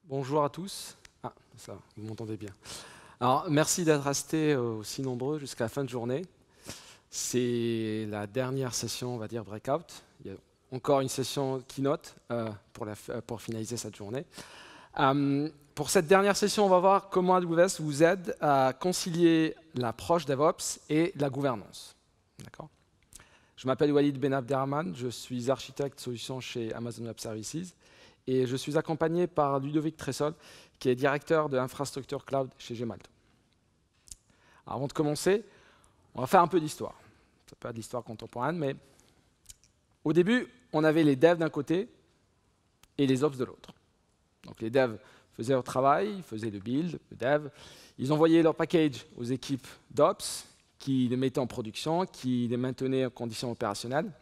Bonjour à tous. Ah, ça, vous m'entendez bien. Alors, merci d'être restés aussi nombreux jusqu'à la fin de journée. C'est la dernière session, on va dire, breakout. Il y a encore une session keynote pour finaliser cette journée. Pour cette dernière session, on va voir comment AWS vous aide à concilier l'approche DevOps et la gouvernance. D'accord ? Je m'appelle Walid Ben Abderrahman, je suis architecte solution chez Amazon Web Services et je suis accompagné par Ludovic Tressol, qui est directeur de l'infrastructure cloud chez Gemalto. Avant de commencer, on va faire un peu d'histoire. Ce n'est pas de l'histoire contemporaine, mais au début, on avait les devs d'un côté et les ops de l'autre. Donc les devs faisaient leur travail, ils faisaient le build, le dev. Ils envoyaient leur package aux équipes d'ops qui les mettaient en production, qui les maintenaient en conditions opérationnelles.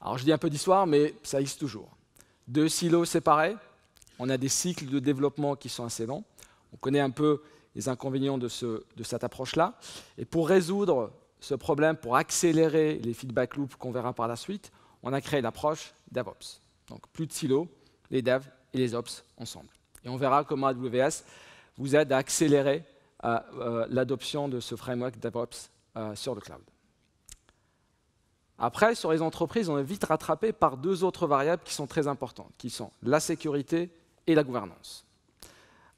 Alors je dis un peu d'histoire, mais ça existe toujours. Deux silos séparés, on a des cycles de développement qui sont assez longs. On connaît un peu les inconvénients de cette approche-là. Et pour résoudre ce problème, pour accélérer les feedback loops qu'on verra par la suite, on a créé l'approche DevOps. Donc plus de silos, les devs et les ops ensemble. Et on verra comment AWS vous aide à accélérer l'adoption de ce framework DevOps sur le cloud. Après, sur les entreprises, on est vite rattrapé par deux autres variables qui sont très importantes, qui sont la sécurité et la gouvernance.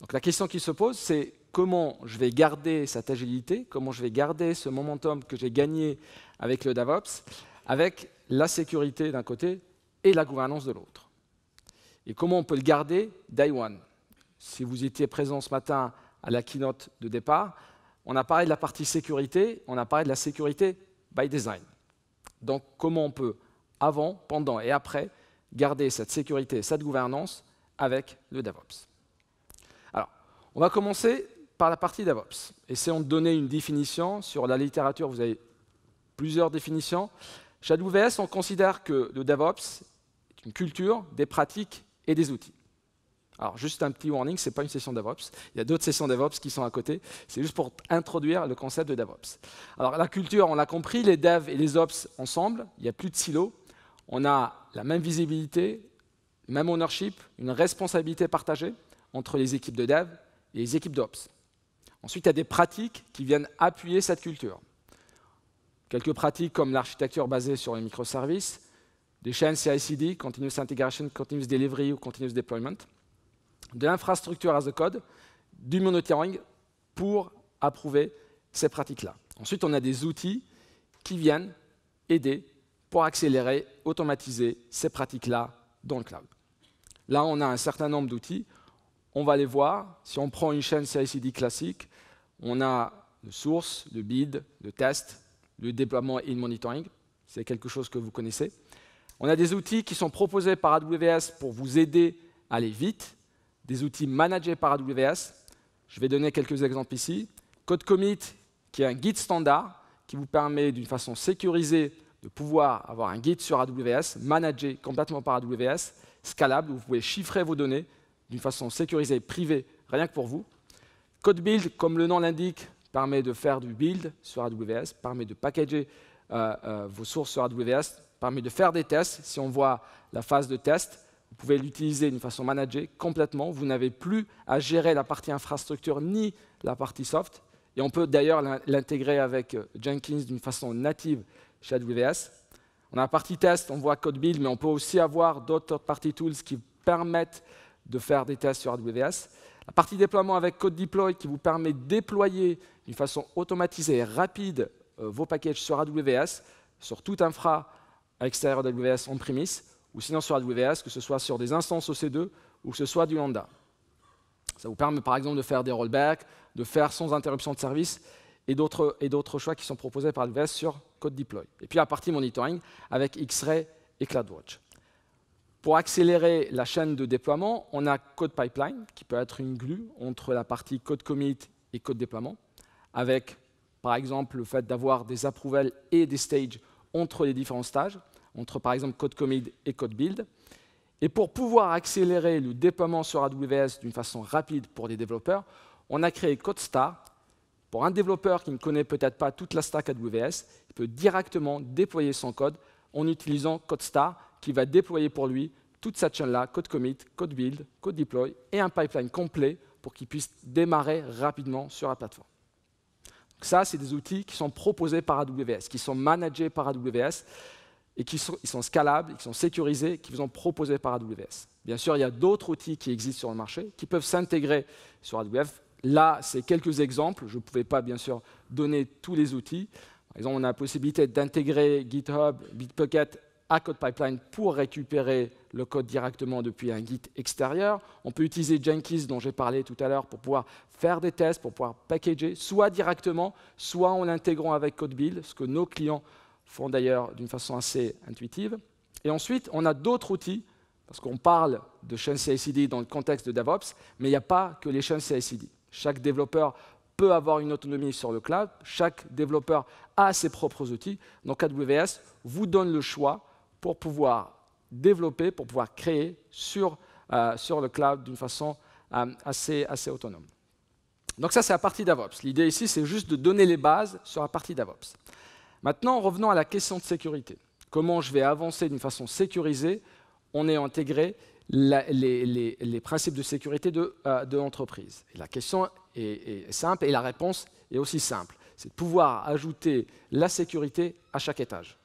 Donc la question qui se pose, c'est comment je vais garder cette agilité, comment je vais garder ce momentum que j'ai gagné avec le DevOps, avec la sécurité d'un côté et la gouvernance de l'autre. Et comment on peut le garder day one. Si vous étiez présent ce matin à la keynote de départ, on a parlé de la partie sécurité, on a parlé de la sécurité by design. Donc, comment on peut, avant, pendant et après, garder cette sécurité, cette gouvernance avec le DevOps. Alors, on va commencer par la partie DevOps. Essayons de donner une définition. Sur la littérature, vous avez plusieurs définitions. Chez AWS, on considère que le DevOps est une culture, des pratiques et des outils. Alors, juste un petit warning, ce n'est pas une session DevOps. Il y a d'autres sessions DevOps qui sont à côté. C'est juste pour introduire le concept de DevOps. Alors, la culture, on l'a compris, les devs et les ops ensemble, il n'y a plus de silos. On a la même visibilité, le même ownership, une responsabilité partagée entre les équipes de dev et les équipes d'ops. Ensuite, il y a des pratiques qui viennent appuyer cette culture. Quelques pratiques comme l'architecture basée sur les microservices, des chaînes CI/CD, Continuous Integration, Continuous Delivery ou Continuous Deployment, de l'infrastructure as a code, du monitoring pour approuver ces pratiques-là. Ensuite, on a des outils qui viennent aider pour accélérer, automatiser ces pratiques-là dans le cloud. Là, on a un certain nombre d'outils. On va les voir. Si on prend une chaîne CI/CD classique, on a le source, le build, le test, le déploiement et le monitoring. C'est quelque chose que vous connaissez. On a des outils qui sont proposés par AWS pour vous aider à aller vite. Des outils managés par AWS. Je vais donner quelques exemples ici. Code Commit, qui est un guide standard, qui vous permet d'une façon sécurisée de pouvoir avoir un guide sur AWS, managé complètement par AWS, scalable, où vous pouvez chiffrer vos données d'une façon sécurisée, privée, rien que pour vous. Code Build, comme le nom l'indique, permet de faire du build sur AWS, permet de packager vos sources sur AWS, permet de faire des tests. Si on voit la phase de test, vous pouvez l'utiliser d'une façon managée complètement. Vous n'avez plus à gérer la partie infrastructure ni la partie soft. Et on peut d'ailleurs l'intégrer avec Jenkins d'une façon native chez AWS. On a la partie test, on voit Code Build, mais on peut aussi avoir d'autres party tools qui permettent de faire des tests sur AWS. La partie déploiement avec Code Deploy qui vous permet de déployer d'une façon automatisée et rapide vos packages sur AWS, sur toute infra à l'extérieur d'AWS on-premise, ou sinon sur AWS, que ce soit sur des instances OC2 ou que ce soit du Lambda. Ça vous permet par exemple de faire des rollbacks, de faire sans interruption de service et d'autres choix qui sont proposés par AWS sur Code Deploy. Et puis la partie monitoring avec X-Ray et CloudWatch. Pour accélérer la chaîne de déploiement, on a Code Pipeline, qui peut être une glue entre la partie Code Commit et Code Déploiement, avec par exemple le fait d'avoir des approvals et des stages entre les différents stages, entre par exemple Code Commit et Code Build. Et pour pouvoir accélérer le déploiement sur AWS d'une façon rapide pour les développeurs, on a créé CodeStar. Pour un développeur qui ne connaît peut-être pas toute la stack AWS, il peut directement déployer son code en utilisant CodeStar qui va déployer pour lui toute cette chaîne-là, code commit, code build, code deploy, et un pipeline complet pour qu'ils puissent démarrer rapidement sur la plateforme. Donc ça, c'est des outils qui sont proposés par AWS, qui sont managés par AWS, et ils sont scalables, qui sont sécurisés, qui vous sont proposés par AWS. Bien sûr, il y a d'autres outils qui existent sur le marché, qui peuvent s'intégrer sur AWS. Là, c'est quelques exemples. Je ne pouvais pas, bien sûr, donner tous les outils. Par exemple, on a la possibilité d'intégrer GitHub, Bitbucket à CodePipeline pour récupérer le code directement depuis un Git extérieur. On peut utiliser Jenkins, dont j'ai parlé tout à l'heure, pour pouvoir faire des tests, pour pouvoir packager, soit directement, soit en l'intégrant avec CodeBuild, ce que nos clients font d'ailleurs d'une façon assez intuitive. Et ensuite, on a d'autres outils, parce qu'on parle de chaînes CI/CD dans le contexte de DevOps, mais il n'y a pas que les chaînes CI/CD. Chaque développeur peut avoir une autonomie sur le cloud, chaque développeur a ses propres outils. Donc AWS vous donne le choix pour pouvoir développer, pour pouvoir créer sur le cloud d'une façon assez autonome. Donc ça, c'est la partie DevOps. L'idée ici, c'est juste de donner les bases sur la partie DevOps. Maintenant, revenons à la question de sécurité. Comment je vais avancer d'une façon sécurisée en ayant intégré les principes de sécurité de l'entreprise. La question est simple et la réponse est aussi simple. C'est de pouvoir ajouter la sécurité à chaque étage.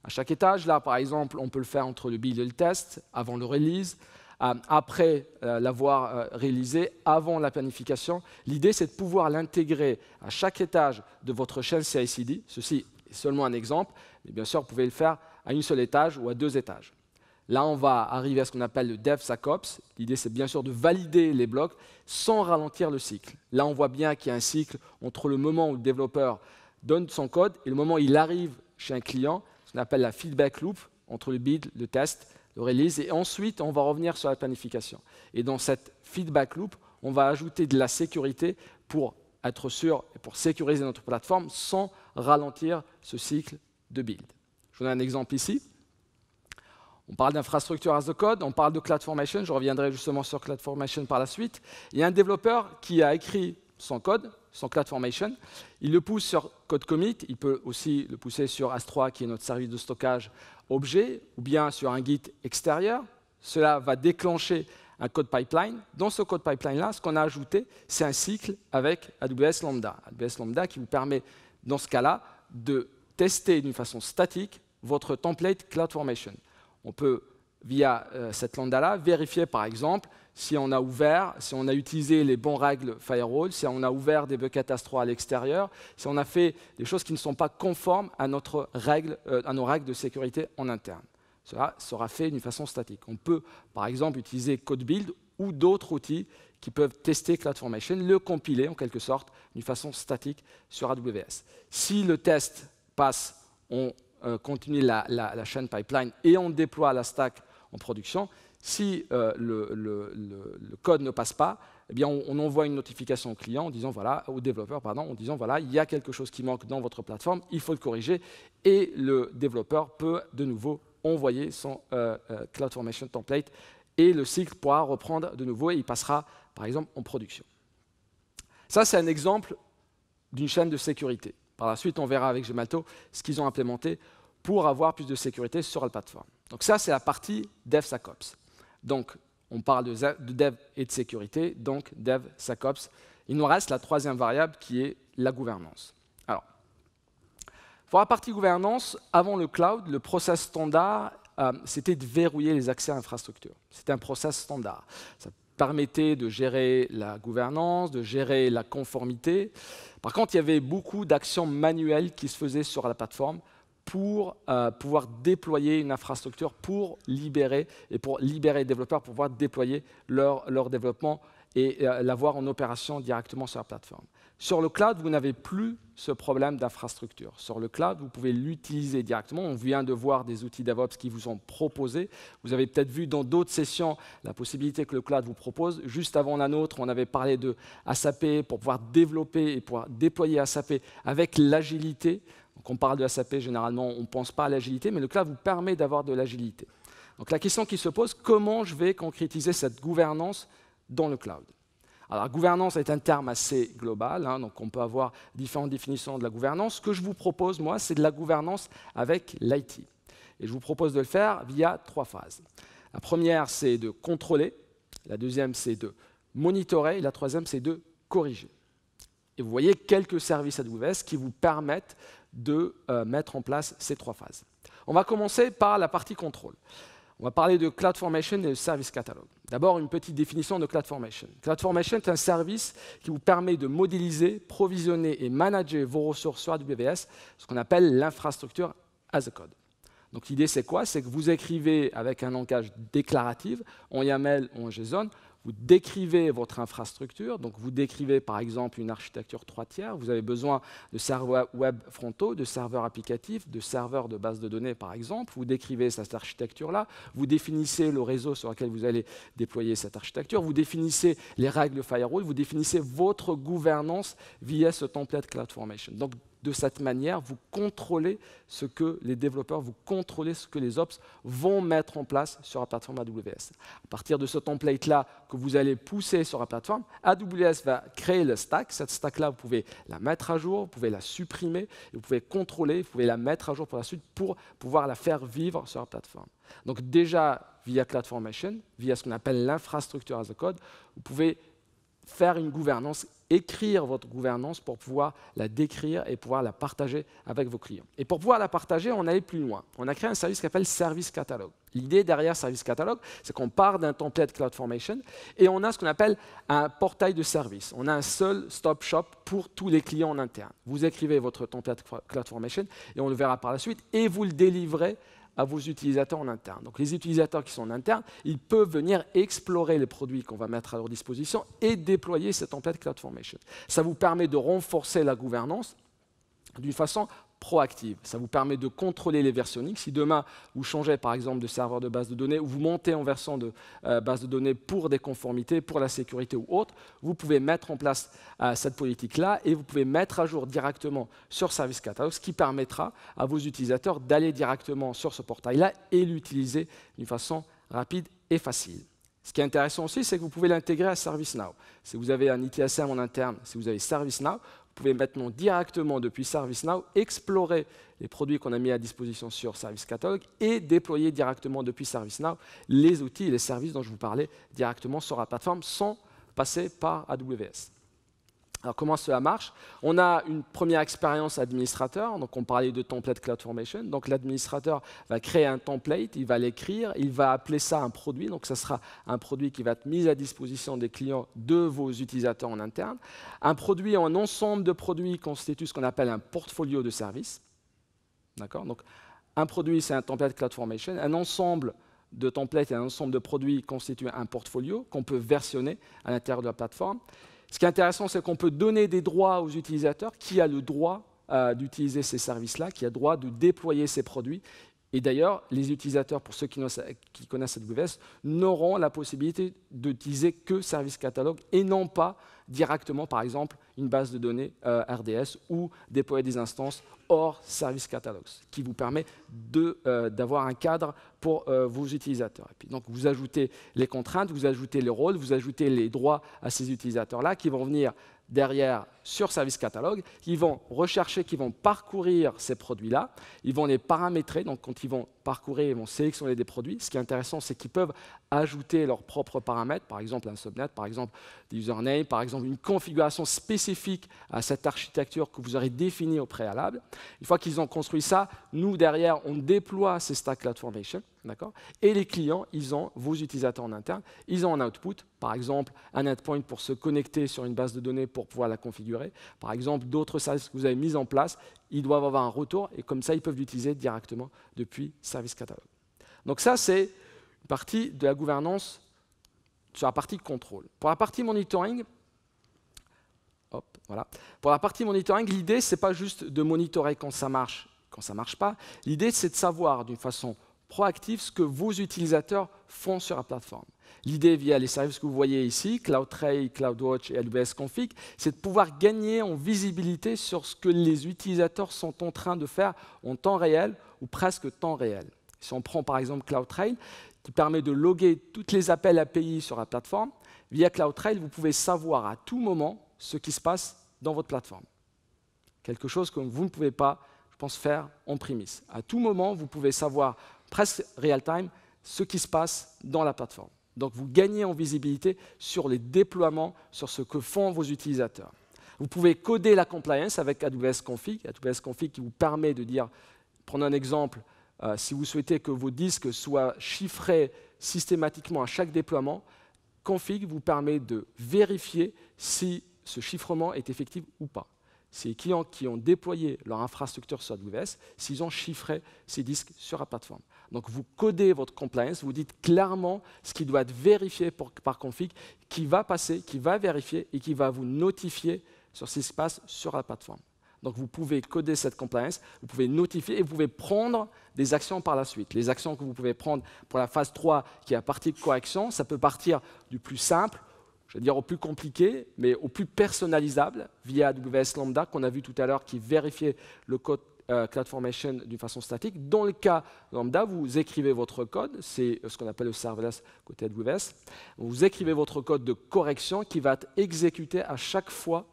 À chaque étage, là, par exemple, on peut le faire entre le build et le test, avant le release, après l'avoir réalisé, avant la planification. L'idée, c'est de pouvoir l'intégrer à chaque étage de votre chaîne CI/CD. Ceci est seulement un exemple, mais bien sûr, vous pouvez le faire à une seule étage ou à 2 étages. Là, on va arriver à ce qu'on appelle le DevSecOps. L'idée, c'est bien sûr de valider les blocs sans ralentir le cycle. Là, on voit bien qu'il y a un cycle entre le moment où le développeur donne son code et le moment où il arrive chez un client, ce qu'on appelle la feedback loop, entre le build, le test, le release, et ensuite, on va revenir sur la planification. Et dans cette feedback loop, on va ajouter de la sécurité pour être sûr et pour sécuriser notre plateforme sans ralentir ce cycle de build. Je vous donne un exemple ici. On parle d'infrastructure as a code, on parle de CloudFormation, je reviendrai justement sur CloudFormation par la suite. Il y a un développeur qui a écrit son code, son CloudFormation, il le pousse sur code commit, il peut aussi le pousser sur S3 qui est notre service de stockage objet, ou bien sur un Git extérieur. Cela va déclencher un code pipeline. Dans ce code pipeline-là, ce qu'on a ajouté, c'est un cycle avec AWS Lambda. AWS Lambda qui vous permet, dans ce cas-là, de tester d'une façon statique votre template CloudFormation. On peut, via cette lambda-là, vérifier par exemple si on a ouvert, si on a utilisé les bons règles firewall, si on a ouvert des buckets S3 à l'extérieur, si on a fait des choses qui ne sont pas conformes à nos règles de sécurité en interne. Cela sera fait d'une façon statique. On peut par exemple utiliser CodeBuild ou d'autres outils qui peuvent tester CloudFormation, le compiler en quelque sorte d'une façon statique sur AWS. Si le test passe, on continue la chaîne pipeline et on déploie la stack en production. Si le code ne passe pas, eh bien on envoie une notification au client en disant voilà, au développeur en disant voilà, il y a quelque chose qui manque dans votre plateforme, il faut le corriger, et le développeur peut de nouveau envoyer son CloudFormation template et le cycle pourra reprendre de nouveau et il passera par exemple en production. Ça, c'est un exemple d'une chaîne de sécurité. Par la suite, on verra avec Gemalto ce qu'ils ont implémenté pour avoir plus de sécurité sur la plateforme. Donc ça, c'est la partie DevSecOps. Donc, on parle de dev et de sécurité, donc DevSecOps. Il nous reste la troisième variable qui est la gouvernance. Alors, pour la partie gouvernance, avant le cloud, le process standard, c'était de verrouiller les accès à l'infrastructure. C'était un process standard. Ça permettait de gérer la gouvernance, de gérer la conformité. Par contre, il y avait beaucoup d'actions manuelles qui se faisaient sur la plateforme pour pouvoir déployer une infrastructure, pour libérer les développeurs, pour pouvoir déployer leur développement et l'avoir en opération directement sur la plateforme. Sur le cloud, vous n'avez plus ce problème d'infrastructure. Sur le cloud, vous pouvez l'utiliser directement. On vient de voir des outils DevOps qui vous sont proposés. Vous avez peut-être vu dans d'autres sessions la possibilité que le cloud vous propose. Juste avant la nôtre, on avait parlé de SAP pour pouvoir développer et pouvoir déployer SAP avec l'agilité. Donc on parle de SAP, généralement, on ne pense pas à l'agilité, mais le cloud vous permet d'avoir de l'agilité. Donc la question qui se pose, comment je vais concrétiser cette gouvernance dans le cloud? Alors, la gouvernance est un terme assez global, hein, donc on peut avoir différentes définitions de la gouvernance. Ce que je vous propose, moi, c'est de la gouvernance avec l'IT. Et je vous propose de le faire via 3 phases. La première, c'est de contrôler. La deuxième, c'est de monitorer. Et la troisième, c'est de corriger. Et vous voyez quelques services AWS qui vous permettent de mettre en place ces trois phases. On va commencer par la partie contrôle. On va parler de CloudFormation et de Service Catalog. D'abord, une petite définition de CloudFormation. CloudFormation est un service qui vous permet de modéliser, provisionner et manager vos ressources sur AWS, ce qu'on appelle l'infrastructure as a code. Donc l'idée, c'est quoi? C'est que vous écrivez avec un langage déclaratif, en YAML ou en JSON, vous décrivez votre infrastructure, donc vous décrivez par exemple une architecture 3 tiers, vous avez besoin de serveurs web frontaux, de serveurs applicatifs, de serveurs de base de données par exemple, vous décrivez cette architecture-là, vous définissez le réseau sur lequel vous allez déployer cette architecture, vous définissez les règles de firewall, vous définissez votre gouvernance via ce template CloudFormation. Donc de cette manière, vous contrôlez ce que les développeurs, vous contrôlez ce que les ops vont mettre en place sur la plateforme AWS. À partir de ce template-là que vous allez pousser sur la plateforme, AWS va créer le stack. Cette stack-là, vous pouvez la mettre à jour, vous pouvez la supprimer, vous pouvez contrôler, vous pouvez la mettre à jour pour la suite pour pouvoir la faire vivre sur la plateforme. Donc déjà, via CloudFormation, via ce qu'on appelle l'infrastructure as a code, vous pouvez faire une gouvernance, écrire votre gouvernance pour pouvoir la décrire et pouvoir la partager avec vos clients. Et pour pouvoir la partager, on allait plus loin. On a créé un service qui s'appelle Service Catalog. L'idée derrière Service Catalog, c'est qu'on part d'un template CloudFormation et on a ce qu'on appelle un portail de service. On a un seul stop shop pour tous les clients en interne. Vous écrivez votre template CloudFormation et on le verra par la suite et vous le délivrez à vos utilisateurs en interne. Donc les utilisateurs qui sont en interne, ils peuvent venir explorer les produits qu'on va mettre à leur disposition et déployer ce template CloudFormation. Ça vous permet de renforcer la gouvernance d'une façon proactive. Ça vous permet de contrôler les versionning. Si demain, vous changez par exemple de serveur de base de données ou vous montez en version de base de données pour des conformités, pour la sécurité ou autre, vous pouvez mettre en place cette politique-là et vous pouvez mettre à jour directement sur Service Catalog, ce qui permettra à vos utilisateurs d'aller directement sur ce portail-là et l'utiliser d'une façon rapide et facile. Ce qui est intéressant aussi, c'est que vous pouvez l'intégrer à ServiceNow. Si vous avez un ITSM en interne, si vous avez ServiceNow, vous pouvez maintenant directement depuis ServiceNow explorer les produits qu'on a mis à disposition sur Service Catalog et déployer directement depuis ServiceNow les outils et les services dont je vous parlais directement sur la plateforme sans passer par AWS. Alors comment cela marche? On a une première expérience administrateur, donc on parlait de template CloudFormation. Donc l'administrateur va créer un template, il va l'écrire, il va appeler ça un produit. Donc ça sera un produit qui va être mis à disposition des clients de vos utilisateurs en interne. Un produit, un ensemble de produits constitue ce qu'on appelle un portfolio de services. D'accord? Donc un produit, c'est un template CloudFormation. Un ensemble de templates et un ensemble de produits constitue un portfolio qu'on peut versionner à l'intérieur de la plateforme. Ce qui est intéressant, c'est qu'on peut donner des droits aux utilisateurs qui a le droit d'utiliser ces services-là, qui a le droit de déployer ces produits. Et d'ailleurs, les utilisateurs, pour ceux qui connaissent AWS, n'auront la possibilité d'utiliser que Service Catalog et non pas directement, par exemple, une base de données RDS ou déployer des instances hors Service Catalog, ce qui vous permet d'avoir un cadre pour vos utilisateurs. Et puis, donc, vous ajoutez les contraintes, vous ajoutez les rôles, vous ajoutez les droits à ces utilisateurs-là qui vont venir derrière sur Service Catalog, qui vont rechercher, qui vont parcourir ces produits-là, ils vont les paramétrer, donc quand ils vont parcourir, ils vont sélectionner des produits. Ce qui est intéressant, c'est qu'ils peuvent ajouter leurs propres paramètres, par exemple un subnet, par exemple des usernames, par exemple une configuration spécifique à cette architecture que vous aurez définie au préalable. Une fois qu'ils ont construit ça, nous derrière, on déploie ces stacks CloudFormation. Et les clients, ils ont vos utilisateurs en interne, ils ont un output, par exemple un endpoint pour se connecter sur une base de données pour pouvoir la configurer. Par exemple, d'autres services que vous avez mis en place, ils doivent avoir un retour et comme ça, ils peuvent l'utiliser directement depuis Service Catalog. Donc ça, c'est une partie de la gouvernance sur la partie contrôle. Pour la partie monitoring, Pour la partie monitoring, l'idée, ce n'est pas juste de monitorer quand ça marche pas. L'idée, c'est de savoir d'une façon proactive ce que vos utilisateurs font sur la plateforme. L'idée, via les services que vous voyez ici, CloudTrail, CloudWatch et AWS Config, c'est de pouvoir gagner en visibilité sur ce que les utilisateurs sont en train de faire en temps réel ou presque temps réel. Si on prend par exemple CloudTrail, qui permet de loguer tous les appels API sur la plateforme, via CloudTrail, vous pouvez savoir à tout moment ce qui se passe dans votre plateforme. Quelque chose que vous ne pouvez pas, je pense, faire en prémisse. À tout moment, vous pouvez savoir presque real-time ce qui se passe dans la plateforme. Donc vous gagnez en visibilité sur les déploiements, sur ce que font vos utilisateurs. Vous pouvez coder la compliance avec AWS Config. AWS Config qui vous permet de dire, prenons un exemple, si vous souhaitez que vos disques soient chiffrés systématiquement à chaque déploiement, Config vous permet de vérifier si ce chiffrement est effectif ou pas. C'est les clients qui ont déployé leur infrastructure sur AWS, s'ils ont chiffré ces disques sur la plateforme. Donc vous codez votre compliance, vous dites clairement ce qui doit être vérifié par config, qui va passer, qui va vérifier et qui va vous notifier sur ce qui se passe sur la plateforme. Donc vous pouvez coder cette compliance, vous pouvez notifier et vous pouvez prendre des actions par la suite. Les actions que vous pouvez prendre pour la phase 3, qui est la partie de correction, ça peut partir du plus simple, je veux dire au plus compliqué, mais au plus personnalisable via AWS Lambda qu'on a vu tout à l'heure qui vérifiait le code CloudFormation d'une façon statique. Dans le cas Lambda, vous écrivez votre code, c'est ce qu'on appelle le serverless côté AWS. Vous écrivez votre code de correction qui va être exécuté à chaque fois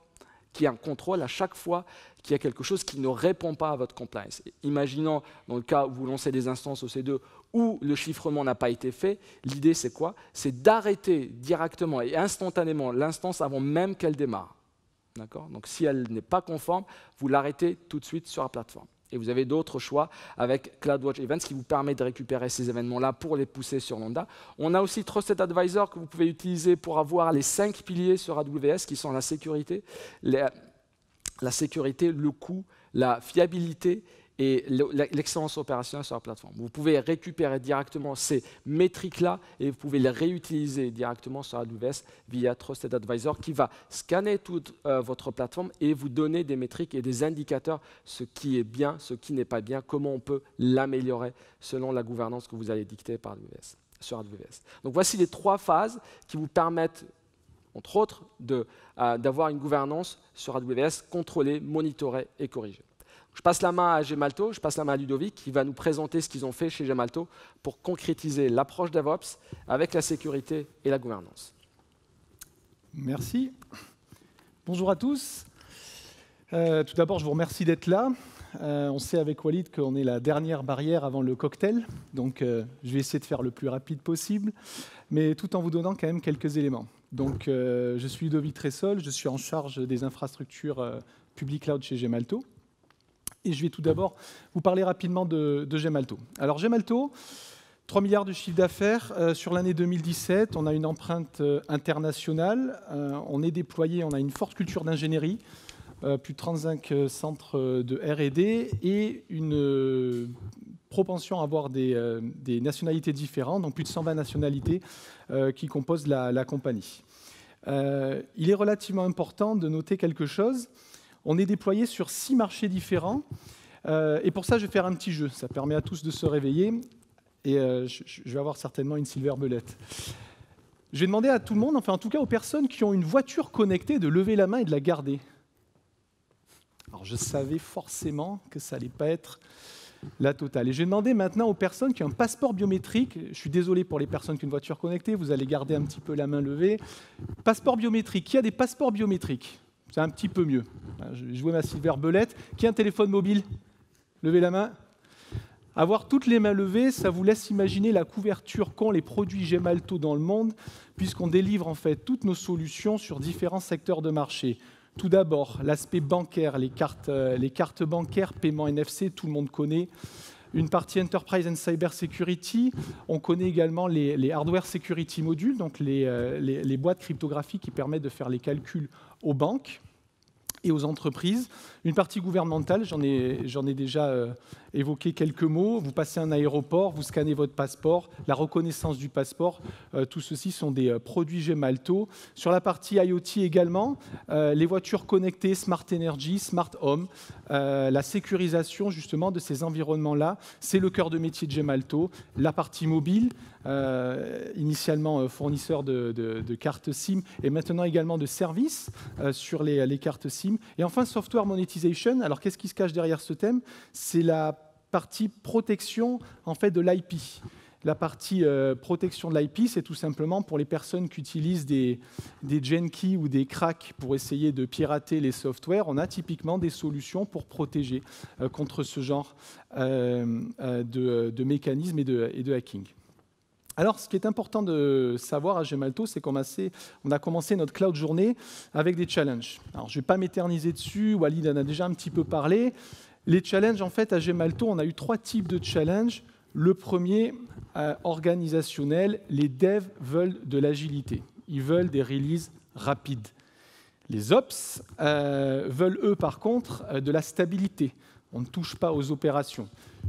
qu'il y a un contrôle, à chaque fois qu'il y a quelque chose qui ne répond pas à votre compliance. Imaginons dans le cas où vous lancez des instances OC2 où le chiffrement n'a pas été fait, l'idée c'est quoi? C'est d'arrêter directement et instantanément l'instance avant même qu'elle démarre. Donc si elle n'est pas conforme, vous l'arrêtez tout de suite sur la plateforme. Et vous avez d'autres choix avec CloudWatch Events qui vous permet de récupérer ces événements-là pour les pousser sur Lambda. On a aussi Trusted Advisor que vous pouvez utiliser pour avoir les 5 piliers sur AWS qui sont la sécurité, le coût, la fiabilité et l'excellence opérationnelle sur la plateforme. Vous pouvez récupérer directement ces métriques-là et vous pouvez les réutiliser directement sur AWS via Trusted Advisor qui va scanner toute votre plateforme et vous donner des métriques et des indicateurs, ce qui est bien, ce qui n'est pas bien, comment on peut l'améliorer selon la gouvernance que vous allez dicter par AWS, sur AWS. Donc voici les 3 phases qui vous permettent, entre autres, d'avoir une gouvernance sur AWS contrôlée, monitorée et corrigée. Je passe la main à Gemalto, je passe la main à Ludovic qui va nous présenter ce qu'ils ont fait chez Gemalto pour concrétiser l'approche DevOps avec la sécurité et la gouvernance. Merci. Bonjour à tous. Tout d'abord, je vous remercie d'être là. On sait avec Walid qu'on est la dernière barrière avant le cocktail, donc je vais essayer de faire le plus rapide possible, mais tout en vous donnant quand même quelques éléments. Donc, je suis Ludovic Tressol, je suis en charge des infrastructures public cloud chez Gemalto. Et je vais tout d'abord vous parler rapidement de Gemalto. Alors Gemalto, 3 milliards de chiffre d'affaires sur l'année 2017. On a une empreinte internationale. On est déployé, on a une forte culture d'ingénierie, plus de 35 centres de R&D et une propension à avoir des nationalités différentes, donc plus de 120 nationalités qui composent la compagnie. Il est relativement important de noter quelque chose. On est déployé sur 6 marchés différents. Et pour ça, je vais faire un petit jeu. Ça permet à tous de se réveiller. Et je vais avoir certainement une silver bullet. Je vais demander à tout le monde, enfin en tout cas aux personnes qui ont une voiture connectée, de lever la main et de la garder. Alors je savais forcément que ça n'allait pas être la totale. Et je vais demander maintenant aux personnes qui ont un passeport biométrique. Je suis désolé pour les personnes qui ont une voiture connectée. Vous allez garder un petit peu la main levée. Passeport biométrique. Qui a des passeports biométriques? C'est un petit peu mieux. Je vais jouer ma silver belette. Qui a un téléphone mobile? Levez la main. Avoir toutes les mains levées, ça vous laisse imaginer la couverture qu'ont les produits Gemalto dans le monde, puisqu'on délivre en fait toutes nos solutions sur différents secteurs de marché. Tout d'abord, l'aspect bancaire, les cartes bancaires, paiement NFC, tout le monde connaît. Une partie Enterprise and Cyber Security. On connaît également les Hardware Security Modules, donc les boîtes cryptographiques qui permettent de faire les calculs aux banques et aux entreprises. Une partie gouvernementale, j'en ai déjà évoqué quelques mots. Vous passez un aéroport, vous scannez votre passeport, la reconnaissance du passeport, tout ceci sont des produits Gemalto. Sur la partie IoT également, les voitures connectées, Smart Energy, Smart Home, la sécurisation justement de ces environnements-là, c'est le cœur de métier de Gemalto. La partie mobile, initialement fournisseur de cartes SIM et maintenant également de services sur les cartes SIM. Et enfin, Software Monetization. Alors, qu'est-ce qui se cache derrière ce thème? C'est la partie protection en fait, de l'IP. La partie protection de l'IP, c'est tout simplement pour les personnes qui utilisent des Genkeys ou des cracks pour essayer de pirater les softwares. On a typiquement des solutions pour protéger contre ce genre de mécanismes et de hacking. Alors, ce qui est important de savoir à Gemalto, c'est qu'on a commencé notre cloud journée avec des challenges. Alors, je ne vais pas m'éterniser dessus, Walid en a déjà un petit peu parlé. Les challenges, en fait, à Gemalto, on a eu 3 types de challenges. Le premier, organisationnel, les devs veulent de l'agilité. Ils veulent des releases rapides. Les ops veulent, eux, par contre, de la stabilité. On ne touche pas aux opérations.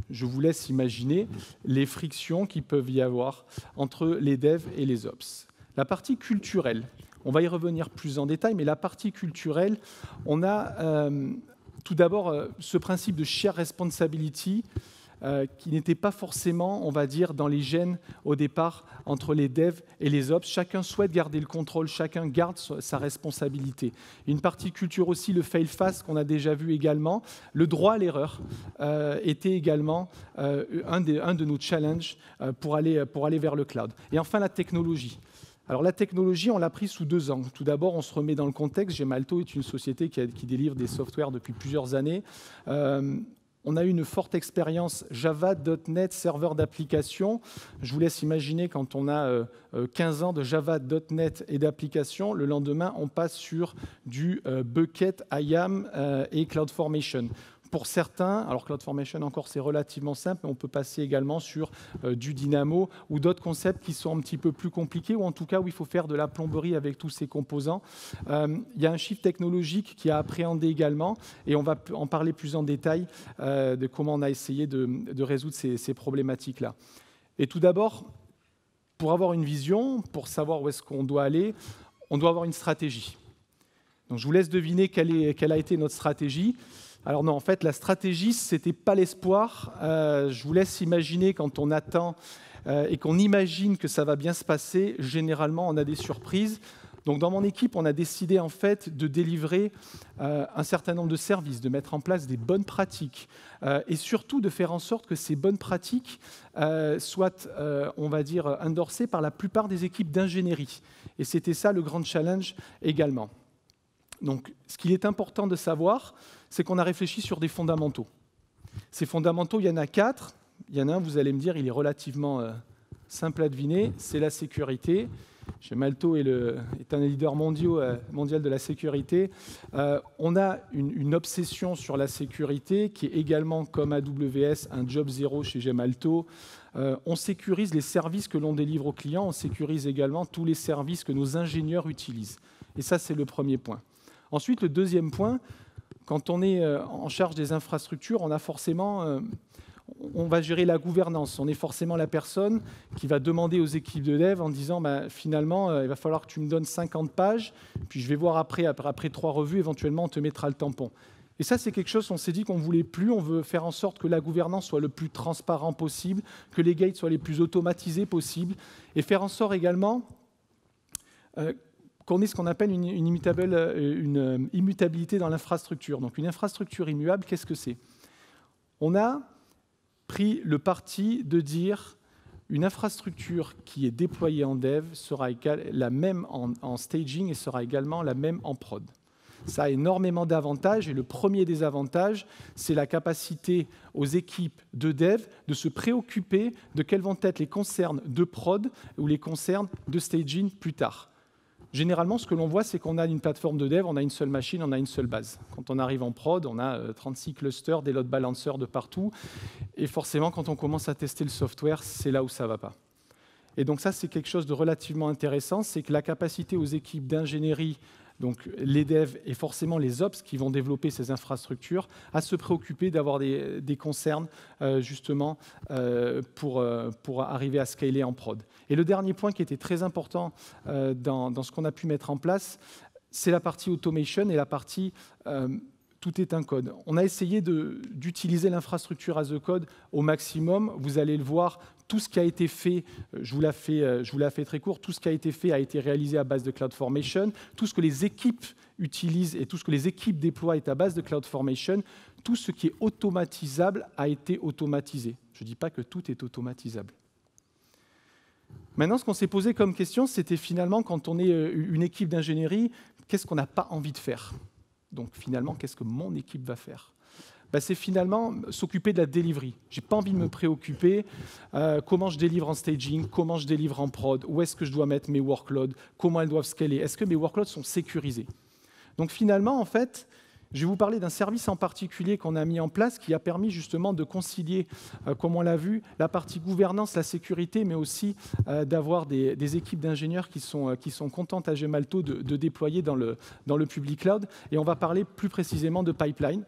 Je vous laisse imaginer les frictions qu'il peut y avoir entre les devs et les ops. La partie culturelle, on va y revenir plus en détail, mais la partie culturelle, on a tout d'abord ce principe de share responsibility qui n'était pas forcément, on va dire, dans les gènes au départ entre les devs et les ops. Chacun souhaite garder le contrôle, chacun garde sa responsabilité. Une partie culture aussi, le fail fast qu'on a déjà vu également. Le droit à l'erreur était également un de nos challenges pour aller vers le cloud. Et enfin, la technologie. Alors la technologie, on l'a pris sous 2 angles. Tout d'abord, on se remet dans le contexte. Gemalto est une société qui délivre des softwares depuis plusieurs années. On a eu une forte expérience Java, .NET, serveur d'application. Je vous laisse imaginer quand on a 15 ans de Java, .NET et d'application, le lendemain, on passe sur du Bucket, IAM et CloudFormation. Pour certains, alors CloudFormation encore c'est relativement simple, mais on peut passer également sur du Dynamo ou d'autres concepts qui sont un petit peu plus compliqués, ou en tout cas où il faut faire de la plomberie avec tous ces composants. Il y a un shift technologique qui a appréhendé également, et on va en parler plus en détail de comment on a essayé de résoudre ces problématiques-là. Et tout d'abord, pour avoir une vision, pour savoir où est-ce qu'on doit aller, on doit avoir une stratégie. Donc je vous laisse deviner quelle a été notre stratégie. Alors non, en fait, la stratégie, ce n'était pas l'espoir. Je vous laisse imaginer quand on attend et qu'on imagine que ça va bien se passer, généralement, on a des surprises. Donc dans mon équipe, on a décidé en fait de délivrer un certain nombre de services, de mettre en place des bonnes pratiques et surtout de faire en sorte que ces bonnes pratiques soient, on va dire, endorsées par la plupart des équipes d'ingénierie. Et c'était ça le grand challenge également. Donc, ce qu'il est important de savoir, c'est qu'on a réfléchi sur des fondamentaux. Ces fondamentaux, il y en a 4. Il y en a un, vous allez me dire, il est relativement simple à deviner, c'est la sécurité. Gemalto est un leader mondial de la sécurité. On a une obsession sur la sécurité qui est également, comme AWS, un job zéro chez Gemalto. On sécurise les services que l'on délivre aux clients, on sécurise également tous les services que nos ingénieurs utilisent. Et ça, c'est le premier point. Ensuite, le deuxième point, quand on est en charge des infrastructures, on va gérer la gouvernance. On est forcément la personne qui va demander aux équipes de dev en disant finalement, il va falloir que tu me donnes 50 pages, puis je vais voir après 3 revues, éventuellement on te mettra le tampon. Et ça, c'est quelque chose qu'on s'est dit qu'on ne voulait plus. On veut faire en sorte que la gouvernance soit le plus transparent possible, que les gates soient les plus automatisés possible, et faire en sorte également qu'on ait ce qu'on appelle une immutabilité dans l'infrastructure. Donc une infrastructure immuable, qu'est-ce que c'est? On a pris le parti de dire une infrastructure qui est déployée en dev sera la même en staging et sera également la même en prod. Ça a énormément d'avantages et le premier des avantages, c'est la capacité aux équipes de dev de se préoccuper de quels vont être les concerns de prod ou les concerns de staging plus tard. Généralement, ce que l'on voit, c'est qu'on a une plateforme de dev, on a une seule machine, on a une seule base. Quand on arrive en prod, on a 36 clusters, des load balancers de partout. Et forcément, quand on commence à tester le software, c'est là où ça ne va pas. Et donc ça, c'est quelque chose de relativement intéressant, c'est que la capacité aux équipes d'ingénierie, donc les devs et forcément les ops qui vont développer ces infrastructures, à se préoccuper d'avoir des concerns justement pour arriver à scaler en prod. Et le dernier point qui était très important dans ce qu'on a pu mettre en place, c'est la partie automation et la partie tout est un code. On a essayé d'utiliser l'infrastructure as a code au maximum. Vous allez le voir, tout ce qui a été fait, je vous la fais très court, tout ce qui a été fait a été réalisé à base de CloudFormation. Tout ce que les équipes utilisent et tout ce que les équipes déploient est à base de CloudFormation. Tout ce qui est automatisable a été automatisé. Je ne dis pas que tout est automatisable. Maintenant, ce qu'on s'est posé comme question, c'était finalement, quand on est une équipe d'ingénierie, qu'est-ce qu'on n'a pas envie de faire ? Donc finalement, qu'est-ce que mon équipe va faire ? c'est finalement s'occuper de la delivery. Je n'ai pas envie de me préoccuper comment je délivre en staging, comment je délivre en prod, où est-ce que je dois mettre mes workloads, comment elles doivent scaler, est-ce que mes workloads sont sécurisés. Donc finalement, en fait, je vais vous parler d'un service en particulier qu'on a mis en place qui a permis justement de concilier, comme on l'a vu, la partie gouvernance, la sécurité, mais aussi d'avoir des équipes d'ingénieurs qui sont contentes à Gemalto de déployer dans le public cloud. Et on va parler plus précisément de pipeline.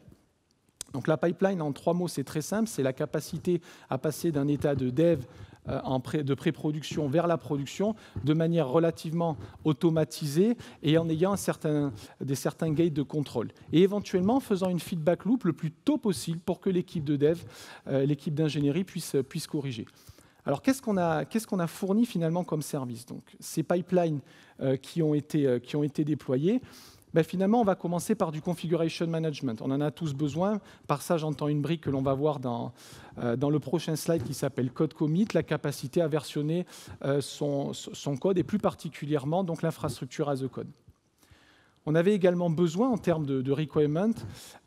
Donc la pipeline, en 3 mots, c'est très simple, c'est la capacité à passer d'un état de dev de pré-production vers la production de manière relativement automatisée et en ayant certains gates de contrôle. Et éventuellement en faisant une feedback loop le plus tôt possible pour que l'équipe de dev, l'équipe d'ingénierie puisse corriger. Alors qu'est-ce qu'on a fourni finalement comme service? Donc, ces pipelines qui ont été déployés, finalement, on va commencer par du configuration management. On en a tous besoin. Par ça, j'entends une brique que l'on va voir dans le prochain slide qui s'appelle Code Commit, la capacité à versionner son code et plus particulièrement donc l'infrastructure as a code. On avait également besoin, en termes de requirement,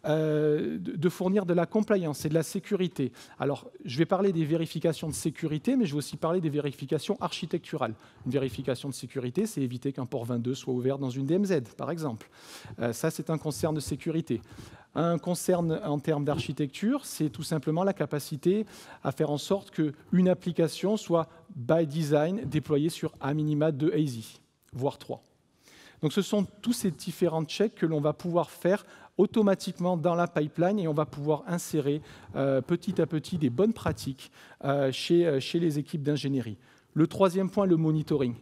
de fournir de la compliance et de la sécurité. Alors, je vais parler des vérifications de sécurité, mais je vais aussi parler des vérifications architecturales. Une vérification de sécurité, c'est éviter qu'un port 22 soit ouvert dans une DMZ, par exemple. Ça, c'est un concern de sécurité. Un concern en termes d'architecture, c'est tout simplement la capacité à faire en sorte qu'une application soit, by design, déployée sur a minima 2 ASI, voire 3. Donc ce sont tous ces différents checks que l'on va pouvoir faire automatiquement dans la pipeline et on va pouvoir insérer petit à petit des bonnes pratiques chez les équipes d'ingénierie. Le troisième point, le monitoring.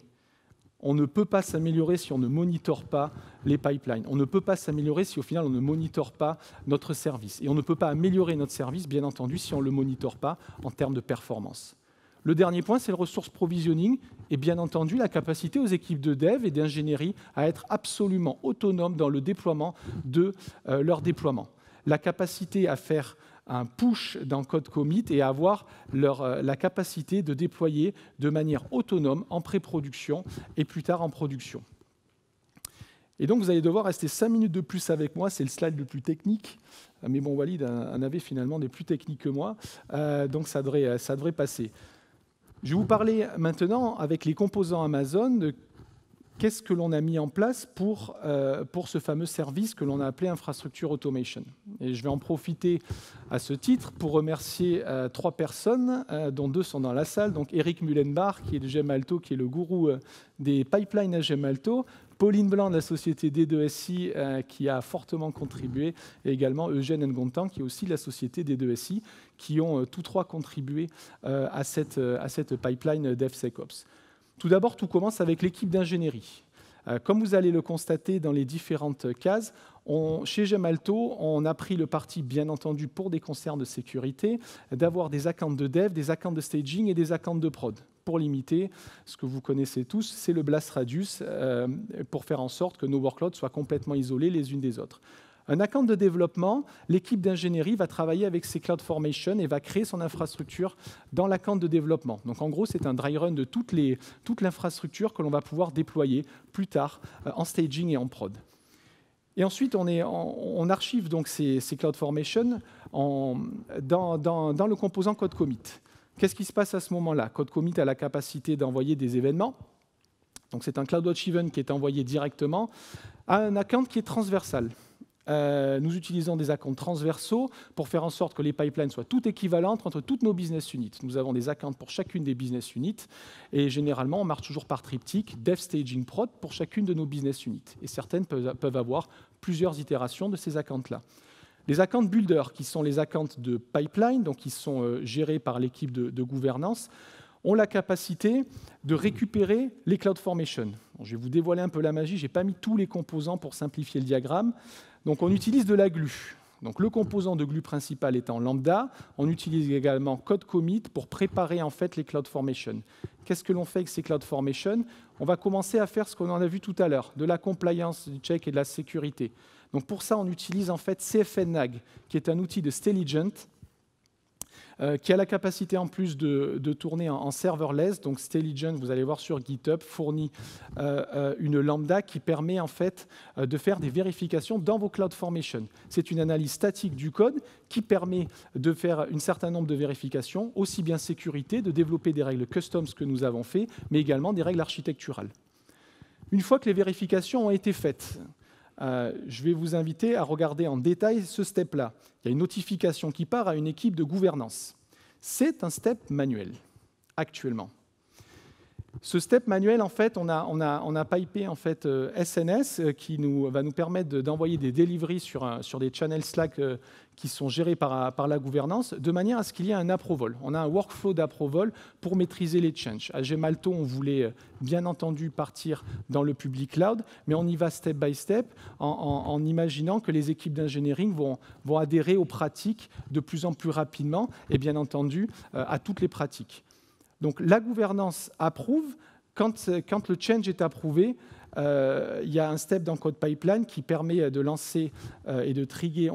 On ne peut pas s'améliorer si on ne monitore pas les pipelines. On ne peut pas s'améliorer si au final on ne monitore pas notre service. Et on ne peut pas améliorer notre service, bien entendu, si on ne le monitore pas en termes de performance. Le dernier point, c'est le resource provisioning et bien entendu la capacité aux équipes de dev et d'ingénierie à être absolument autonomes dans le déploiement de leur déploiement. La capacité à faire un push dans code commit et à avoir la capacité de déployer de manière autonome en pré-production et plus tard en production. Et donc, vous allez devoir rester 5 minutes de plus avec moi. C'est le slide le plus technique. Mais bon, Walid en avait finalement des plus techniques que moi. Donc, ça devrait passer. Je vais vous parler maintenant, avec les composants Amazon, de qu'est-ce que l'on a mis en place pour ce fameux service que l'on a appelé Infrastructure Automation. Et je vais en profiter à ce titre pour remercier 3 personnes, dont 2 sont dans la salle. Donc Eric Mullenbar, qui est de Gemalto, qui est le gourou des pipelines à Gemalto. Pauline Blanc de la société D2SI qui a fortement contribué, et également Eugène Ngontan qui est aussi de la société D2SI, qui ont tous 3 contribué à cette pipeline DevSecOps. Tout d'abord, tout commence avec l'équipe d'ingénierie. Comme vous allez le constater dans les différentes cases, chez Gemalto, on a pris le parti, bien entendu, pour des concerns de sécurité, d'avoir des accounts de dev, des accounts de staging et des accounts de prod. Pour limiter, ce que vous connaissez tous, c'est le blast radius, pour faire en sorte que nos workloads soient complètement isolés les unes des autres. Un account de développement, l'équipe d'ingénierie va travailler avec ses CloudFormation et va créer son infrastructure dans l'account de développement. Donc en gros, c'est un dry run de toute l'infrastructure que l'on va pouvoir déployer plus tard en staging et en prod. Et ensuite, on archive donc ces CloudFormation dans le composant code commit. Qu'est-ce qui se passe à ce moment-là? Code commit a la capacité d'envoyer des événements. Donc c'est un CloudWatch event qui est envoyé directement à un account qui est transversal. Nous utilisons des accounts transversaux pour faire en sorte que les pipelines soient toutes équivalentes entre toutes nos business units. Nous avons des accounts pour chacune des business units et généralement, on marche toujours par triptyque Dev, Staging, Prod pour chacune de nos business units. Et certaines peuvent avoir plusieurs itérations de ces accounts-là. Les accounts builder, qui sont les accounts de pipeline, donc qui sont gérés par l'équipe de gouvernance, ont la capacité de récupérer les CloudFormation. Bon, je vais vous dévoiler un peu la magie, je n'ai pas mis tous les composants pour simplifier le diagramme. Donc on utilise de la glue. Donc le composant de glue principal étant lambda, on utilise également code commit pour préparer en fait les CloudFormation. Qu'est-ce que l'on fait avec ces CloudFormation? On va commencer à faire ce qu'on en a vu tout à l'heure, de la compliance, du check et de la sécurité. Donc pour ça, on utilise en fait CFNAG, qui est un outil de Stelligent, qui a la capacité en plus de tourner en serverless. Donc Stelligent, vous allez voir sur GitHub, fournit une lambda qui permet en fait de faire des vérifications dans vos CloudFormation. C'est une analyse statique du code qui permet de faire un certain nombre de vérifications, aussi bien sécurité, de développer des règles custom, ce que nous avons fait, mais également des règles architecturales. Une fois que les vérifications ont été faites, je vais vous inviter à regarder en détail ce step-là. Il y a une notification qui part à une équipe de gouvernance. C'est un step manuel, actuellement. Ce step manuel, en fait, on a pipé en fait, SNS qui va nous permettre d'envoyer des deliveries sur des channels Slack qui sont gérés par la gouvernance, de manière à ce qu'il y ait un approval. On a un workflow d'approval pour maîtriser les changes. À Gemalto, on voulait bien entendu partir dans le public cloud, mais on y va step by step en imaginant que les équipes d'engineering vont adhérer aux pratiques de plus en plus rapidement et bien entendu à toutes les pratiques. Donc la gouvernance approuve. Quand le change est approuvé, il y a un step dans Code Pipeline qui permet de lancer et de trigger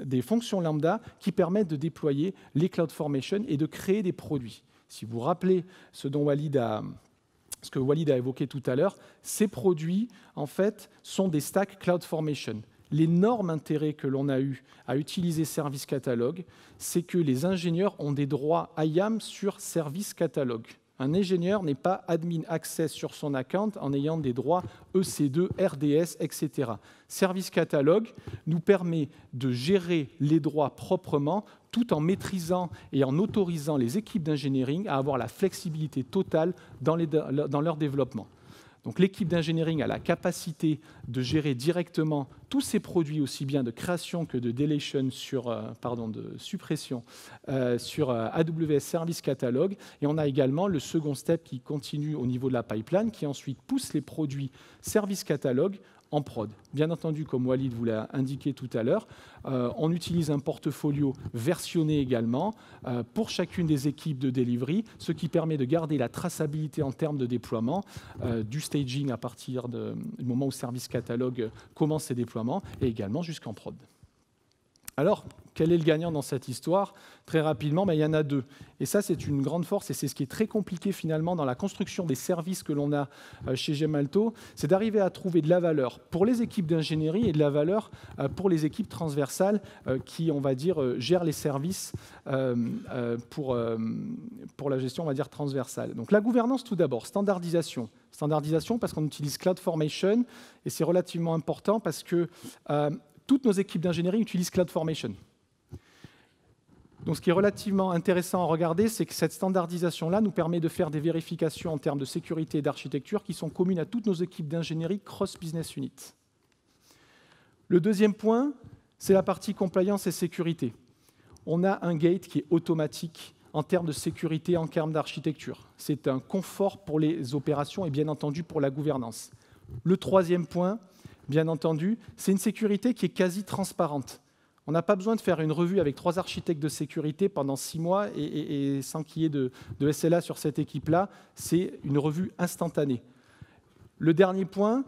des fonctions lambda qui permettent de déployer les CloudFormation et de créer des produits. Si vous vous rappelez ce que Walid a évoqué tout à l'heure, ces produits en fait, sont des stacks CloudFormation. L'énorme intérêt que l'on a eu à utiliser Service Catalog, c'est que les ingénieurs ont des droits IAM sur Service Catalog. Un ingénieur n'est pas admin access sur son account en ayant des droits EC2, RDS, etc. Service Catalog nous permet de gérer les droits proprement tout en maîtrisant et en autorisant les équipes d'engineering à avoir la flexibilité totale dans leur développement. Donc l'équipe d'engineering a la capacité de gérer directement tous ces produits, aussi bien de création que de deletion de suppression sur AWS Service Catalog. Et on a également le second step qui continue au niveau de la pipeline, qui ensuite pousse les produits Service Catalog en prod. Bien entendu, comme Walid vous l'a indiqué tout à l'heure, on utilise un portfolio versionné également pour chacune des équipes de delivery, ce qui permet de garder la traçabilité en termes de déploiement, du staging à partir du moment où Service Catalog commence ses déploiements, et également jusqu'en prod. Alors, quel est le gagnant dans cette histoire? Très rapidement, il y en a deux. Et ça, c'est une grande force, et c'est ce qui est très compliqué finalement dans la construction des services que l'on a chez Gemalto, c'est d'arriver à trouver de la valeur pour les équipes d'ingénierie et de la valeur pour les équipes transversales qui, on va dire, gèrent les services pour la gestion, on va dire, transversale. Donc la gouvernance tout d'abord, standardisation. Standardisation parce qu'on utilise CloudFormation, et c'est relativement important parce que toutes nos équipes d'ingénierie utilisent CloudFormation. Donc, ce qui est relativement intéressant à regarder, c'est que cette standardisation-là nous permet de faire des vérifications en termes de sécurité et d'architecture qui sont communes à toutes nos équipes d'ingénierie cross-business unit. Le deuxième point, c'est la partie compliance et sécurité. On a un gate qui est automatique en termes de sécurité, en termes d'architecture. C'est un confort pour les opérations et bien entendu pour la gouvernance. Le troisième point, bien entendu, c'est une sécurité qui est quasi transparente. On n'a pas besoin de faire une revue avec 3 architectes de sécurité pendant 6 mois et sans qu'il y ait de SLA sur cette équipe-là. C'est une revue instantanée. Le dernier point,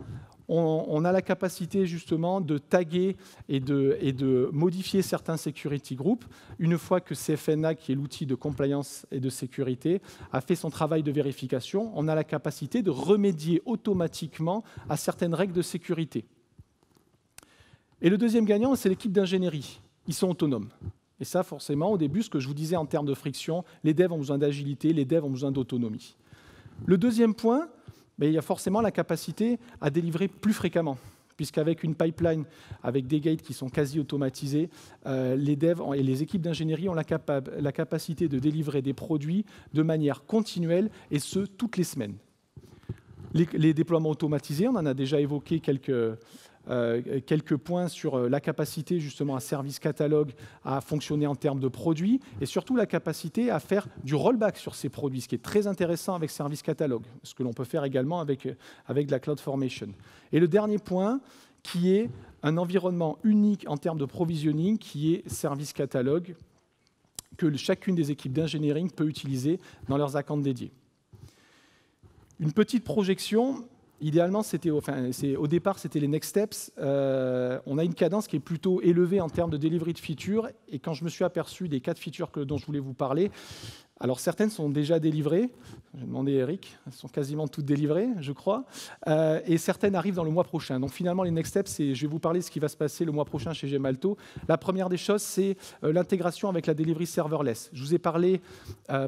on a la capacité justement de taguer et de modifier certains security groups une fois que CFNA, qui est l'outil de compliance et de sécurité, a fait son travail de vérification. On a la capacité de remédier automatiquement à certaines règles de sécurité. Et le deuxième gagnant, c'est l'équipe d'ingénierie. Ils sont autonomes. Et ça, forcément, au début, ce que je vous disais en termes de friction, les devs ont besoin d'agilité, les devs ont besoin d'autonomie. Le deuxième point, il y a forcément la capacité à délivrer plus fréquemment, puisqu'avec une pipeline, avec des gates qui sont quasi automatisés, les devs et les équipes d'ingénierie ont la capacité de délivrer des produits de manière continuelle, et ce, toutes les semaines. Les déploiements automatisés, on en a déjà évoqué quelques points sur la capacité justement à Service Catalog à fonctionner en termes de produits et surtout la capacité à faire du rollback sur ces produits, ce qui est très intéressant avec Service Catalog, ce que l'on peut faire également avec de la CloudFormation. Et le dernier point, qui est un environnement unique en termes de provisioning, qui est Service Catalog, que chacune des équipes d'engineering peut utiliser dans leurs accounts dédiés. Une petite projection. idéalement, au départ, c'était les next steps. On a une cadence qui est plutôt élevée en termes de delivery de features. Et quand je me suis aperçu des 4 features dont je voulais vous parler, alors certaines sont déjà délivrées. J'ai demandé à Eric, elles sont quasiment toutes délivrées, je crois. Et certaines arrivent dans le mois prochain. Donc finalement, les next steps, je vais vous parler de ce qui va se passer le mois prochain chez Gemalto. La première des choses, c'est l'intégration avec la delivery serverless. Je vous ai parlé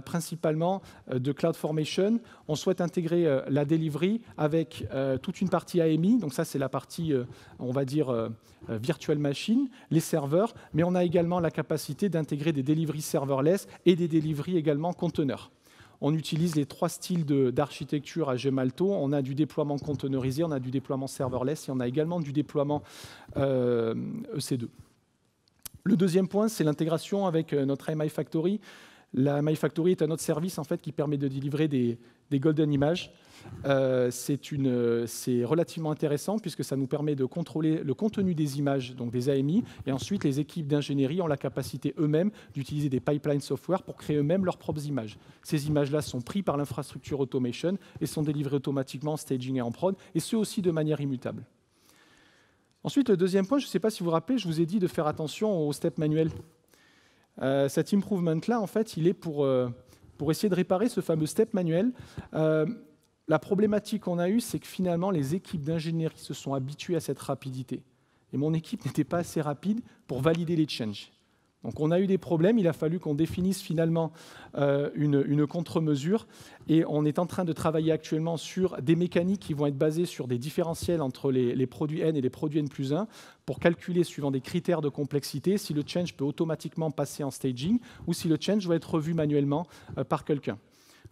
principalement de CloudFormation. On souhaite intégrer la delivery avec toute une partie AMI. Donc ça, c'est la partie, on va dire, virtual machine, les serveurs. Mais on a également la capacité d'intégrer des delivery serverless et des delivery également conteneurs. On utilise les 3 styles d'architecture à Gemalto. On a du déploiement containerisé, on a du déploiement serverless et on a également du déploiement EC2. Le deuxième point, c'est l'intégration avec notre MI Factory. La MI Factory est un autre service en fait, qui permet de délivrer des golden images. C'est relativement intéressant puisque ça nous permet de contrôler le contenu des images, donc des AMI, et ensuite les équipes d'ingénierie ont la capacité eux-mêmes d'utiliser des pipelines software pour créer eux-mêmes leurs propres images. Ces images-là sont prises par l'infrastructure automation et sont délivrées automatiquement en staging et en prod, et ce aussi de manière immutable. Ensuite, le deuxième point, je ne sais pas si vous vous rappelez, je vous ai dit de faire attention aux steps manuels. Cet improvement-là, en fait, il est pour essayer de réparer ce fameux step manuel. La problématique qu'on a eue, c'est que finalement, les équipes d'ingénierie se sont habituées à cette rapidité. Et mon équipe n'était pas assez rapide pour valider les changes. Donc on a eu des problèmes, il a fallu qu'on définisse finalement une contre-mesure. Et on est en train de travailler actuellement sur des mécaniques qui vont être basées sur des différentiels entre les produits N et les produits N+1 pour calculer, suivant des critères de complexité, si le change peut automatiquement passer en staging ou si le change doit être revu manuellement par quelqu'un,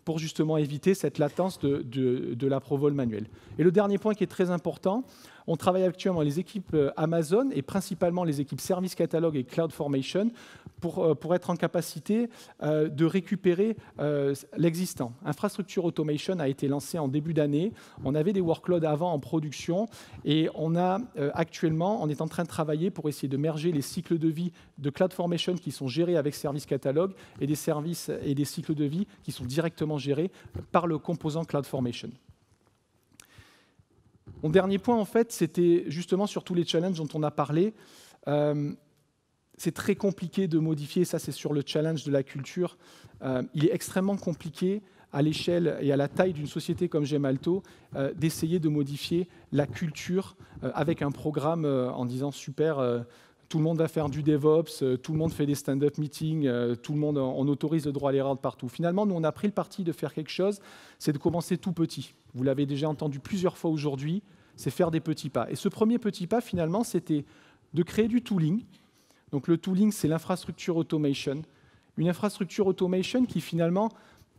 pour justement éviter cette latence de l'approval manuel. Et le dernier point qui est très important, on travaille actuellement les équipes Amazon et principalement les équipes Service Catalog et CloudFormation pour être en capacité de récupérer l'existant. Infrastructure Automation a été lancée en début d'année. On avait des workloads avant en production et on a actuellement, on est en train de travailler pour essayer de merger les cycles de vie de CloudFormation qui sont gérés avec Service Catalog et des services et des cycles de vie qui sont directement gérés par le composant CloudFormation. Mon dernier point, en fait, c'était justement sur tous les challenges dont on a parlé. C'est très compliqué de modifier, ça c'est sur le challenge de la culture. Il est extrêmement compliqué à l'échelle et à la taille d'une société comme Gemalto d'essayer de modifier la culture avec un programme en disant super, tout le monde va faire du DevOps, tout le monde fait des stand-up meetings, tout le monde, on autorise le droit à l'erreur de partout. Finalement, nous on a pris le parti de faire quelque chose, c'est de commencer tout petit. Vous l'avez déjà entendu plusieurs fois aujourd'hui, c'est faire des petits pas. Et ce premier petit pas, finalement, c'était de créer du tooling. Donc le tooling, c'est l'infrastructure automation. Une infrastructure automation qui, finalement,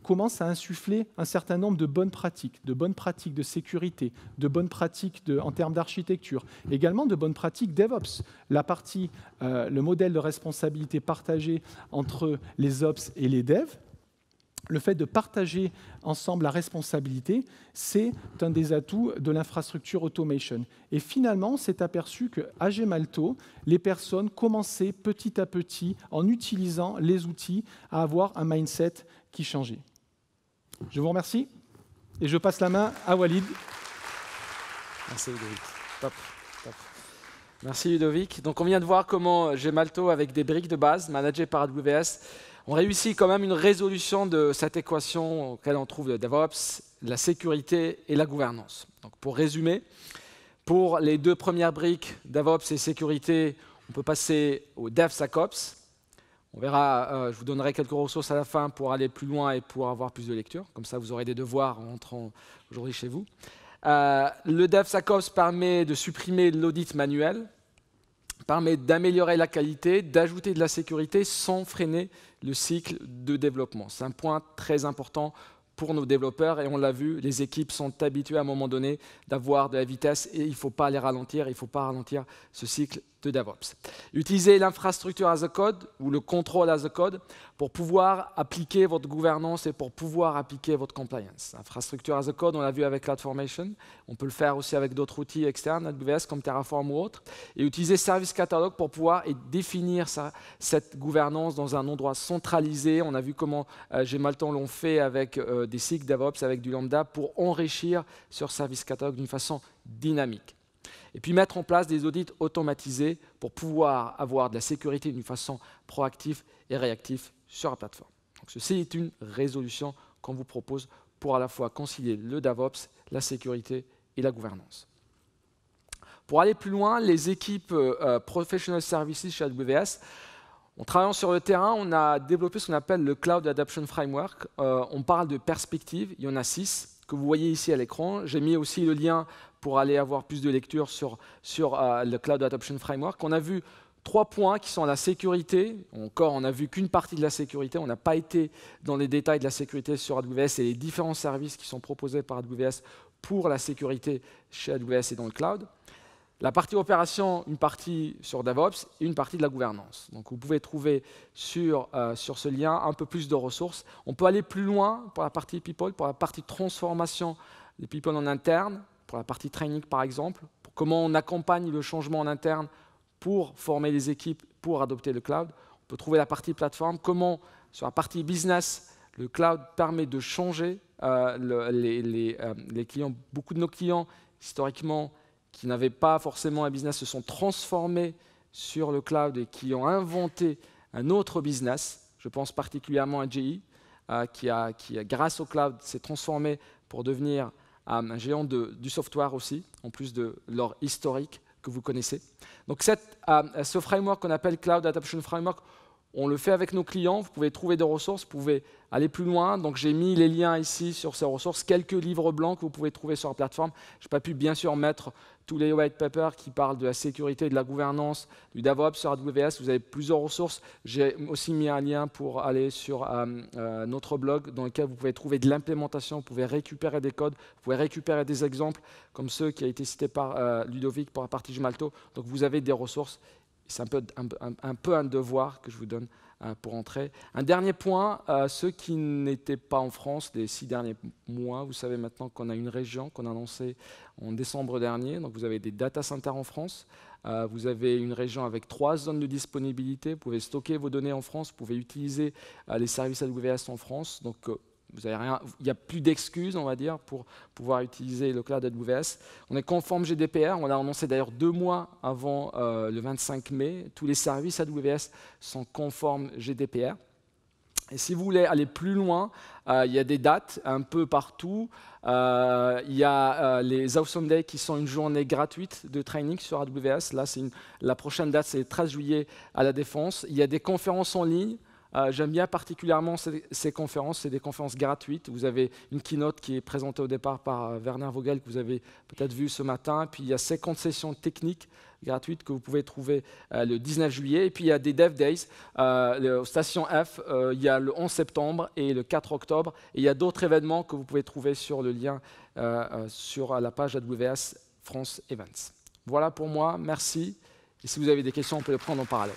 commence à insuffler un certain nombre de bonnes pratiques de sécurité, de bonnes pratiques en termes d'architecture, également de bonnes pratiques DevOps. La partie, le modèle de responsabilité partagée entre les Ops et les Devs, le fait de partager ensemble la responsabilité, c'est un des atouts de l'infrastructure automation. Et finalement, on s'est aperçu qu'à Gemalto, les personnes commençaient petit à petit, en utilisant les outils, à avoir un mindset qui changeait. Je vous remercie et je passe la main à Walid. Merci Ludovic. Top. Merci Ludovic. Donc on vient de voir comment Gemalto, avec des briques de base managées par AWS, on réussit quand même une résolution de cette équation auquel on trouve le DevOps, la sécurité et la gouvernance. Donc pour résumer, pour les 2 premières briques, DevOps et sécurité, on peut passer au DevSecOps. On verra, je vous donnerai quelques ressources à la fin pour aller plus loin et pour avoir plus de lecture. Comme ça, vous aurez des devoirs en entrant aujourd'hui chez vous. Le DevSecOps permet de supprimer l'audit manuel, permet d'améliorer la qualité, d'ajouter de la sécurité sans freiner le cycle de développement. C'est un point très important pour nos développeurs et on l'a vu, les équipes sont habituées à un moment donné d'avoir de la vitesse et il ne faut pas les ralentir, il ne faut pas ralentir ce cycle de DevOps. Utilisez l'infrastructure as a code ou le control as a code pour pouvoir appliquer votre gouvernance et pour pouvoir appliquer votre compliance. Infrastructure as a code, on l'a vu avec CloudFormation. On peut le faire aussi avec d'autres outils externes, AWS comme Terraform ou autres. Et utiliser Service Catalog pour pouvoir définir cette gouvernance dans un endroit centralisé. On a vu comment Gemalto l'ont fait avec des cycles DevOps, avec du Lambda, pour enrichir sur Service Catalog d'une façon dynamique. Et puis mettre en place des audits automatisés pour pouvoir avoir de la sécurité d'une façon proactive et réactive sur la plateforme. Donc, ceci est une résolution qu'on vous propose pour à la fois concilier le DevOps, la sécurité et la gouvernance. Pour aller plus loin, les équipes Professional Services chez AWS, en travaillant sur le terrain, on a développé ce qu'on appelle le Cloud Adoption Framework. On parle de perspectives, il y en a 6 que vous voyez ici à l'écran. J'ai mis aussi le lien pour aller avoir plus de lecture sur le Cloud Adoption Framework. On a vu 3 points qui sont la sécurité. Encore, on n'a vu qu'une partie de la sécurité. On n'a pas été dans les détails de la sécurité sur AWS et les différents services qui sont proposés par AWS pour la sécurité chez AWS et dans le cloud. La partie opération, une partie sur DevOps et une partie de la gouvernance. Donc vous pouvez trouver sur ce lien un peu plus de ressources. On peut aller plus loin pour la partie people, pour la partie transformation des people en interne, pour la partie training par exemple, pour comment on accompagne le changement en interne pour former les équipes pour adopter le cloud. On peut trouver la partie plateforme, comment sur la partie business, le cloud permet de changer les clients. Beaucoup de nos clients, historiquement, qui n'avaient pas forcément un business, se sont transformés sur le cloud et qui ont inventé un autre business. Je pense particulièrement à GE, qui, grâce au cloud, s'est transformé pour devenir un géant du software aussi, en plus de leur historique que vous connaissez. Donc ce framework qu'on appelle Cloud Adoption Framework, on le fait avec nos clients. Vous pouvez trouver des ressources, vous pouvez aller plus loin. Donc j'ai mis les liens ici sur ces ressources, quelques livres blancs que vous pouvez trouver sur la plateforme. Je n'ai pas pu bien sûr mettre tous les white papers qui parlent de la sécurité, de la gouvernance, du DevOps sur AWS. Vous avez plusieurs ressources. J'ai aussi mis un lien pour aller sur notre blog dans lequel vous pouvez trouver de l'implémentation, vous pouvez récupérer des codes, vous pouvez récupérer des exemples comme ceux qui ont été cités par Ludovic pour la partie Gemalto. Donc vous avez des ressources. C'est un peu un devoir que je vous donne pour entrer. Un dernier point, ceux qui n'étaient pas en France les 6 derniers mois, vous savez maintenant qu'on a une région qu'on a lancée en décembre dernier. Donc vous avez des data centers en France. Vous avez une région avec 3 zones de disponibilité. Vous pouvez stocker vos données en France. Vous pouvez utiliser les services AWS en France. Donc vous avez rien, il n'y a plus d'excuses, on va dire, pour pouvoir utiliser le cloud AWS. On est conforme GDPR, on l'a annoncé d'ailleurs 2 mois avant le 25 mai. Tous les services AWS sont conformes GDPR. Et si vous voulez aller plus loin, il y a des dates un peu partout. Il y a les Awesome Days qui sont une journée gratuite de training sur AWS. Là, la prochaine date, c'est le 13 juillet à La Défense. Il y a des conférences en ligne. J'aime bien particulièrement ces conférences, c'est des conférences gratuites. Vous avez une keynote qui est présentée au départ par Werner Vogel, que vous avez peut-être vu ce matin. Puis il y a 50 sessions techniques gratuites que vous pouvez trouver le 19 juillet. Et puis il y a des Dev Days, Station F, il y a le 11 septembre et le 4 octobre. Et il y a d'autres événements que vous pouvez trouver sur le lien sur la page AWS France Events. Voilà pour moi, merci. Et si vous avez des questions, on peut les prendre en parallèle.